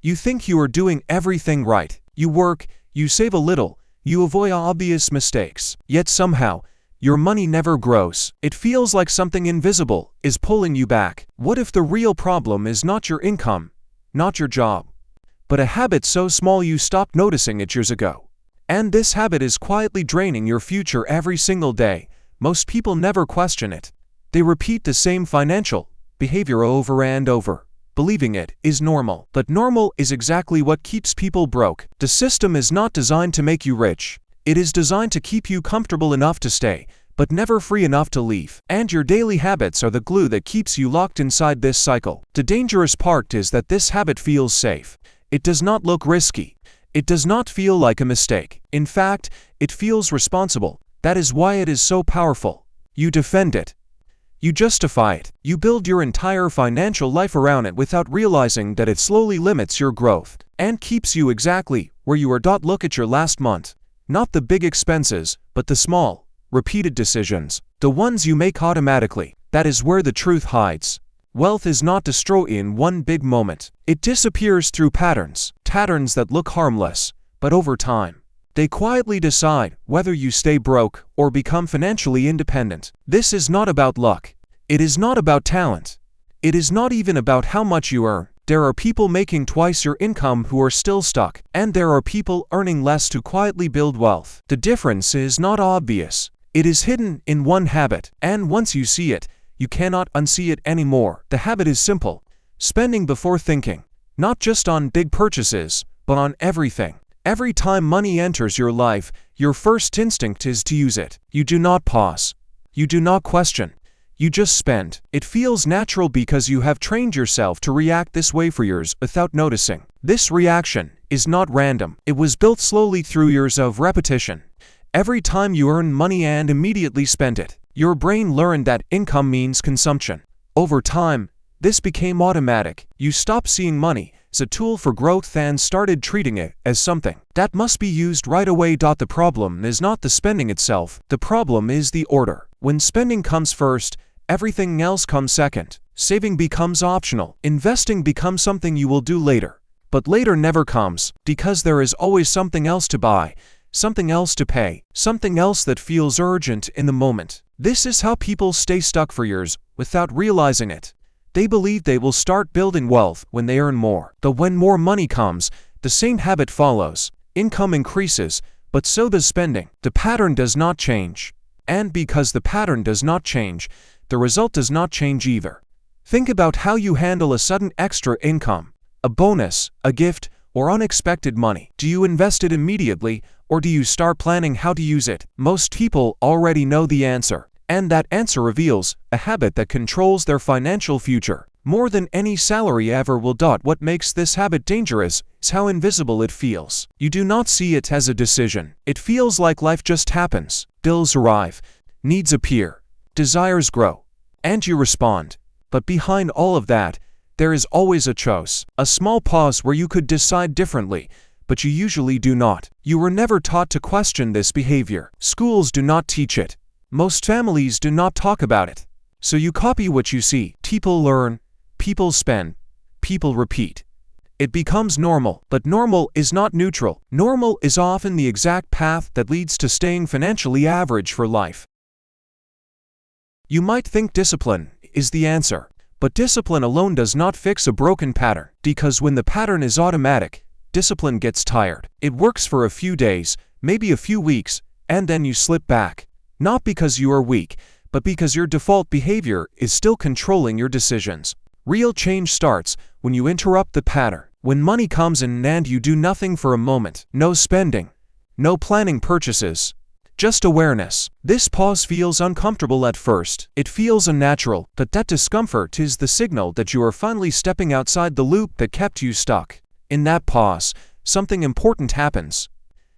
You think you are doing everything right. You work, you save a little, you avoid obvious mistakes. Yet somehow, your money never grows. It feels like something invisible is pulling you back. What if the real problem is not your income, not your job, but a habit so small you stopped noticing it years ago? And this habit is quietly draining your future every single day. Most people never question it. They repeat the same financial behavior over and over, believing it is normal. But normal is exactly what keeps people broke. The system is not designed to make you rich. It is designed to keep you comfortable enough to stay, but never free enough to leave. And your daily habits are the glue that keeps you locked inside this cycle. The dangerous part is that this habit feels safe. It does not look risky. It does not feel like a mistake. In fact, it feels responsible. That is why it is so powerful. You defend it. You justify it. You build your entire financial life around it without realizing that it slowly limits your growth and keeps you exactly where you are. Look at your last month. Not the big expenses, but the small, repeated decisions. The ones you make automatically. That is where the truth hides. Wealth is not destroyed in one big moment. It disappears through patterns. Patterns that look harmless, but over time, they quietly decide whether you stay broke or become financially independent. This is not about luck. It is not about talent. It is not even about how much you earn. There are people making twice your income who are still stuck, and there are people earning less to quietly build wealth. The difference is not obvious. It is hidden in one habit, and once you see it, you cannot unsee it anymore. The habit is simple: spending before thinking, not just on big purchases, but on everything. Every time money enters your life, your first instinct is to use it. You do not pause. You do not question. You just spend. It feels natural because you have trained yourself to react this way for years without noticing. This reaction is not random. It was built slowly through years of repetition. Every time you earn money and immediately spend it, your brain learned that income means consumption. Over time, this became automatic. You stopped seeing money as a tool for growth and started treating it as something that must be used right away. The problem is not the spending itself. The problem is the order. When spending comes first, everything else comes second. Saving becomes optional. Investing becomes something you will do later. But later never comes, because there is always something else to buy, something else to pay, something else that feels urgent in the moment. This is how people stay stuck for years without realizing it. They believe they will start building wealth when they earn more. But when more money comes, the same habit follows. Income increases, but so does spending. The pattern does not change. And because the pattern does not change, the result does not change either. Think about how you handle a sudden extra income, a bonus, a gift, or unexpected money. Do you invest it immediately, or do you start planning how to use it? Most people already know the answer, and that answer reveals a habit that controls their financial future more than any salary ever will. What makes this habit dangerous is how invisible it feels. You do not see it as a decision. It feels like life just happens. Bills arrive, needs appear, desires grow, and you respond. But behind all of that, there is always a choice, a small pause where you could decide differently, but you usually do not. You were never taught to question this behavior. Schools do not teach it. Most families do not talk about it. So you copy what you see. People learn, people spend, people repeat. It becomes normal, but normal is not neutral. Normal is often the exact path that leads to staying financially average for life. You might think discipline is the answer, but discipline alone does not fix a broken pattern, because when the pattern is automatic, discipline gets tired. It works for a few days, maybe a few weeks, and then you slip back. Not because you are weak, but because your default behavior is still controlling your decisions. Real change starts when you interrupt the pattern. When money comes in and you do nothing for a moment. No spending, no planning purchases, just awareness. This pause feels uncomfortable at first. It feels unnatural, but that discomfort is the signal that you are finally stepping outside the loop that kept you stuck. In that pause, something important happens.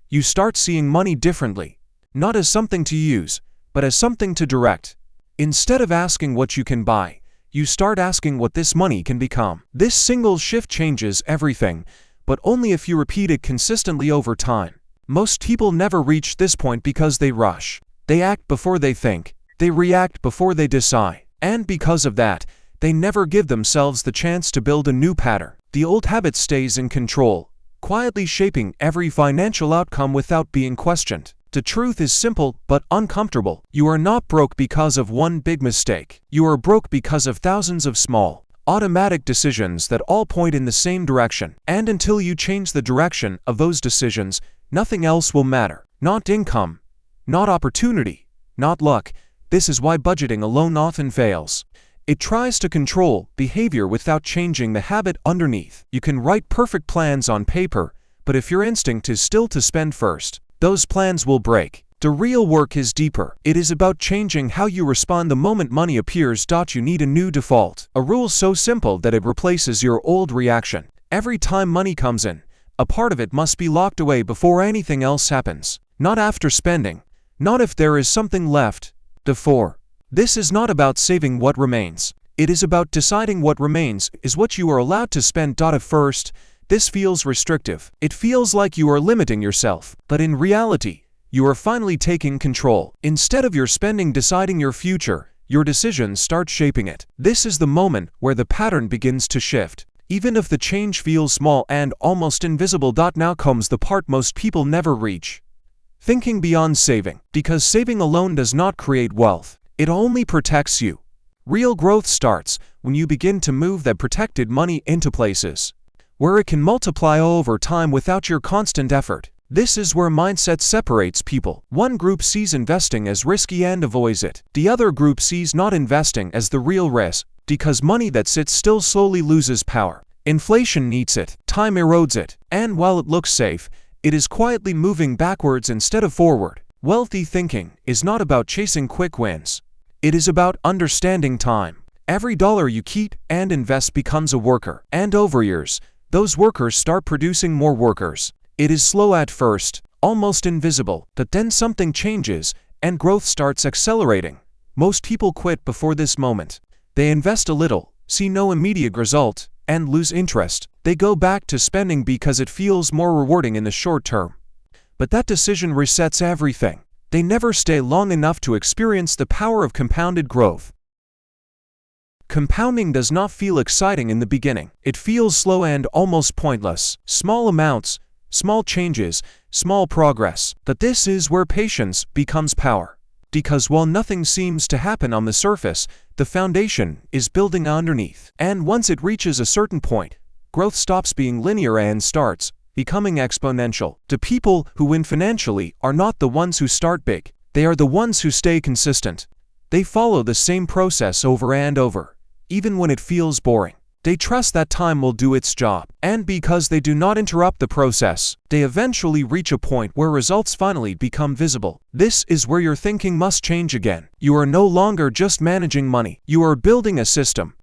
You start seeing money differently, not as something to use, but as something to direct. Instead of asking what you can buy, you start asking what this money can become. This single shift changes everything, but only if you repeat it consistently over time. Most people never reach this point because they rush. They act before they think. They react before they decide. And because of that, they never give themselves the chance to build a new pattern. The old habit stays in control, quietly shaping every financial outcome without being questioned. The truth is simple but uncomfortable. You are not broke because of one big mistake. You are broke because of thousands of small, automatic decisions that all point in the same direction. And until you change the direction of those decisions, nothing else will matter. Not income, not opportunity, not luck. This is why budgeting alone often fails. It tries to control behavior without changing the habit underneath. You can write perfect plans on paper, but if your instinct is still to spend first, those plans will break. The real work is deeper. It is about changing how you respond the moment money appears. You need a new default. A rule so simple that it replaces your old reaction. Every time money comes in, a part of it must be locked away before anything else happens. Not after spending. Not if there is something left. Before. This is not about saving what remains. It is about deciding what remains is what you are allowed to spend. At first, this feels restrictive. It feels like you are limiting yourself. But in reality, you are finally taking control. Instead of your spending deciding your future, your decisions start shaping it. This is the moment where the pattern begins to shift. Even if the change feels small and almost invisible. Now comes the part most people never reach. Thinking beyond saving. Because saving alone does not create wealth. It only protects you. Real growth starts when you begin to move that protected money into places where it can multiply over time without your constant effort. This is where mindset separates people. One group sees investing as risky and avoids it. The other group sees not investing as the real risk, because money that sits still slowly loses power. Inflation eats it, time erodes it, and while it looks safe, it is quietly moving backwards instead of forward. Wealthy thinking is not about chasing quick wins. It is about understanding time. Every dollar you keep and invest becomes a worker, and over years, those workers start producing more workers. It is slow at first, almost invisible, but then something changes, and growth starts accelerating. Most people quit before this moment. They invest a little, see no immediate result, and lose interest. They go back to spending because it feels more rewarding in the short term. But that decision resets everything. They never stay long enough to experience the power of compounded growth. Compounding does not feel exciting in the beginning. It feels slow and almost pointless. Small amounts, small changes, small progress. But this is where patience becomes power. Because while nothing seems to happen on the surface, the foundation is building underneath. And once it reaches a certain point, growth stops being linear and starts becoming exponential. The people who win financially are not the ones who start big. They are the ones who stay consistent. They follow the same process over and over, even when it feels boring. They trust that time will do its job. And because they do not interrupt the process, they eventually reach a point where results finally become visible. This is where your thinking must change again. You are no longer just managing money. You are building a system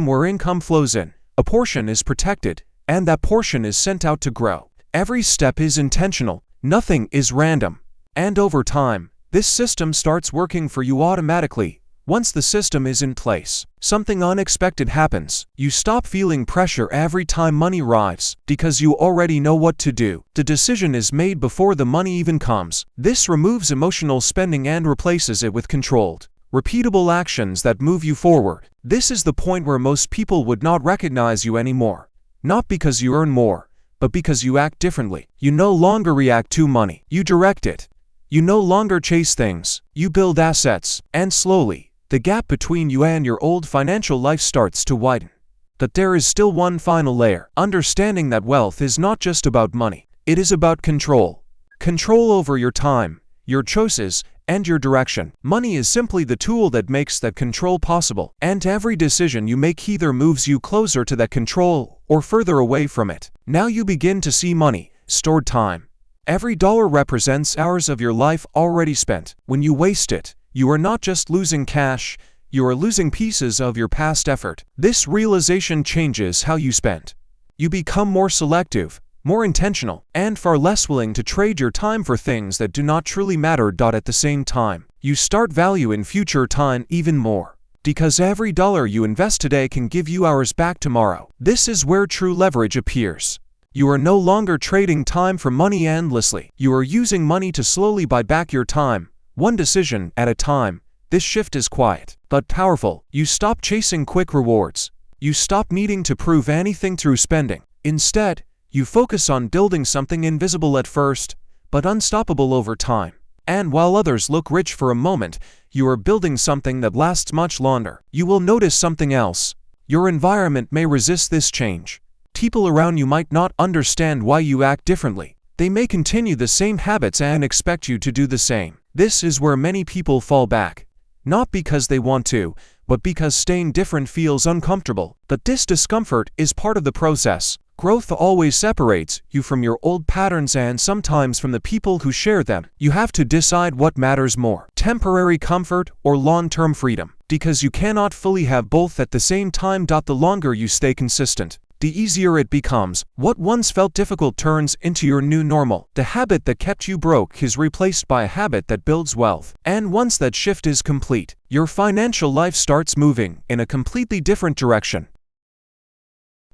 where income flows in, a portion is protected, and that portion is sent out to grow. Every step is intentional. Nothing is random. And over time, this system starts working for you automatically. Once the system is in place, something unexpected happens. You stop feeling pressure every time money arrives, because you already know what to do. The decision is made before the money even comes. This removes emotional spending and replaces it with controlled, repeatable actions that move you forward. This is the point where most people would not recognize you anymore. Not because you earn more, but because you act differently. You no longer react to money. You direct it. You no longer chase things. You build assets, and slowly, the gap between you and your old financial life starts to widen. But there is still one final layer. Understanding that wealth is not just about money. It is about control. Control over your time, your choices, and your direction. Money is simply the tool that makes that control possible. And every decision you make either moves you closer to that control or further away from it. Now you begin to see money, stored time. Every dollar represents hours of your life already spent. When you waste it, you are not just losing cash, you are losing pieces of your past effort. This realization changes how you spend. You become more selective, more intentional, and far less willing to trade your time for things that do not truly matter. At the same time, you start valuing future time even more. Because every dollar you invest today can give you hours back tomorrow. This is where true leverage appears. You are no longer trading time for money endlessly. You are using money to slowly buy back your time, one decision at a time. This shift is quiet, but powerful. You stop chasing quick rewards. You stop needing to prove anything through spending. Instead, you focus on building something invisible at first, but unstoppable over time. And while others look rich for a moment, you are building something that lasts much longer. You will notice something else. Your environment may resist this change. People around you might not understand why you act differently. They may continue the same habits and expect you to do the same. This is where many people fall back. Not because they want to, but because staying different feels uncomfortable. But this discomfort is part of the process. Growth always separates you from your old patterns and sometimes from the people who share them. You have to decide what matters more: temporary comfort or long-term freedom. Because you cannot fully have both at the same time. The longer you stay consistent, the easier it becomes. What once felt difficult turns into your new normal. The habit that kept you broke is replaced by a habit that builds wealth. And once that shift is complete, your financial life starts moving in a completely different direction.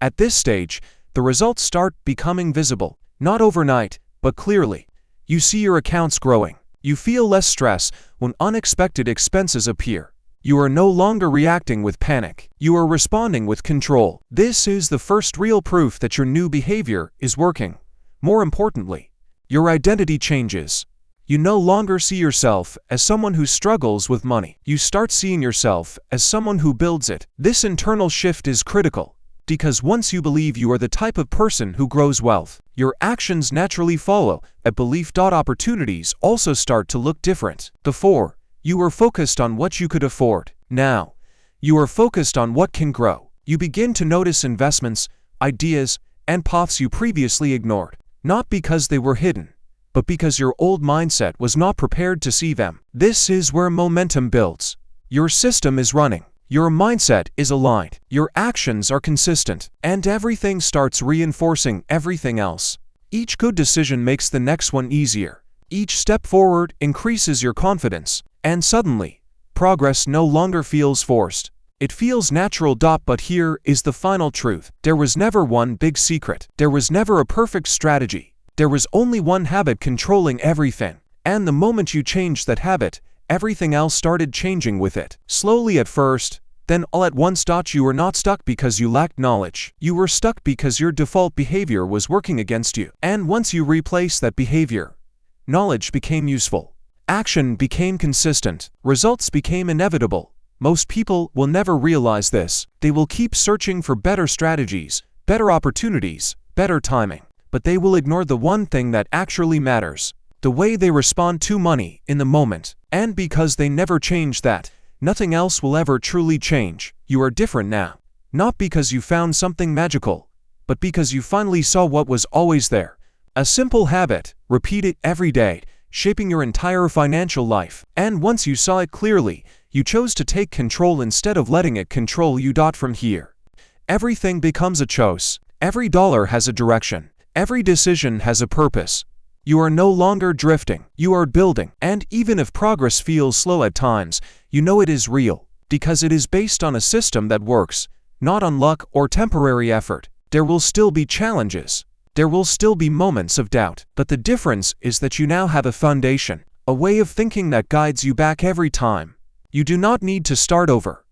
At this stage, the results start becoming visible, not overnight, but clearly. You see your accounts growing. You feel less stress when unexpected expenses appear. You are no longer reacting with panic. You are responding with control. This is the first real proof that your new behavior is working. More importantly, your identity changes. You no longer see yourself as someone who struggles with money. You start seeing yourself as someone who builds it. This internal shift is critical, because once you believe you are the type of person who grows wealth, your actions naturally follow. A belief. Opportunities also start to look different. Before, you were focused on what you could afford. Now, you are focused on what can grow. You begin to notice investments, ideas, and paths you previously ignored, not because they were hidden, but because your old mindset was not prepared to see them. This is where momentum builds. Your system is running. Your mindset is aligned. Your actions are consistent, and everything starts reinforcing everything else. Each good decision makes the next one easier. Each step forward increases your confidence. And suddenly, progress no longer feels forced. It feels natural. But here is the final truth. There was never one big secret. There was never a perfect strategy. There was only one habit controlling everything. And the moment you changed that habit, everything else started changing with it. Slowly at first, then all at once. You were not stuck because you lacked knowledge. You were stuck because your default behavior was working against you. And once you replaced that behavior, knowledge became useful. Action became consistent. Results became inevitable. Most people will never realize this. They will keep searching for better strategies, better opportunities, better timing. But they will ignore the one thing that actually matters: the way they respond to money in the moment. And because they never changed that, nothing else will ever truly change. You are different now. Not because you found something magical, but because you finally saw what was always there. A simple habit, repeat it every day, shaping your entire financial life. And once you saw it clearly, you chose to take control instead of letting it control you. From here, everything becomes a choice. Every dollar has a direction. Every decision has a purpose. You are no longer drifting. You are building. And even if progress feels slow at times, you know it is real, because it is based on a system that works, not on luck or temporary effort. There will still be challenges. There will still be moments of doubt, but the difference is that you now have a foundation, a way of thinking that guides you back every time. You do not need to start over.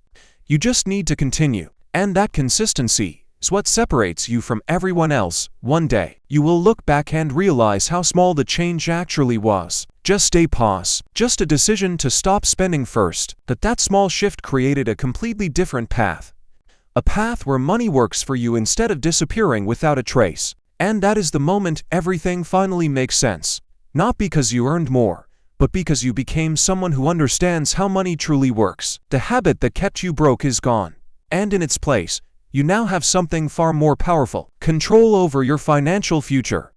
You just need to continue. And that consistency is what separates you from everyone else. One day, you will look back and realize how small the change actually was. Just a pause, just a decision to stop spending first. That small shift created a completely different path. A path where money works for you instead of disappearing without a trace. And that is the moment everything finally makes sense. Not because you earned more, but because you became someone who understands how money truly works. The habit that kept you broke is gone. And in its place, you now have something far more powerful: control over your financial future.